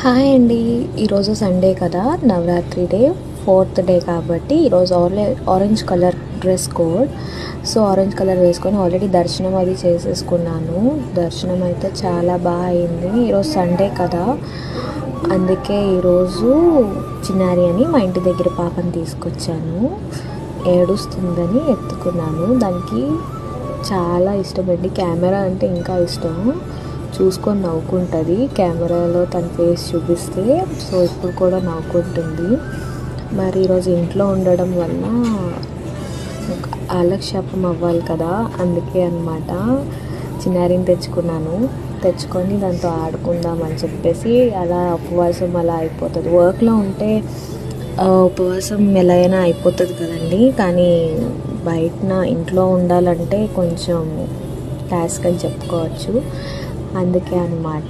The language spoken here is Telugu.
హాయ్ అండి. ఈరోజు సండే కదా, నవరాత్రి డే 4th డే కాబట్టి ఈరోజు orange colour dress code. So orange colour వేసుకొని ఆల్రెడీ దర్శనం అది చేసేసుకున్నాను. దర్శనం అయితే చాలా బాగా అయింది. ఈరోజు సండే కదా, అందుకే ఈరోజు చిన్నారి అని మా ఇంటి దగ్గర పాపని తీసుకొచ్చాను. ఏడుస్తుందని ఎత్తుకున్నాను. దానికి చాలా ఇష్టపడి కెమెరా అంటే ఇంకా ఇష్టం. చూసుకొని నవ్వుకుంటుంది కెమెరాలో తన ఫేస్ చూపిస్తే. సో ఇప్పుడు కూడా నవ్వుకుంటుంది. మరి ఈరోజు ఇంట్లో ఉండడం వల్ల ఆలక్షేపం అవ్వాలి కదా, అందుకే అన్నమాట చిన్నారిని తెచ్చుకొని దాంతో ఆడుకుందామని చెప్పేసి అలా ఉపవాసం అలా అయిపోతుంది. వర్క్లో ఉంటే ఉపవాసం ఎలా అయినా అయిపోతుంది కదండి, కానీ ఇంట్లో ఉండాలంటే కొంచెం టాస్క్ అని చెప్పుకోవచ్చు. అందుకే అన్నమాట.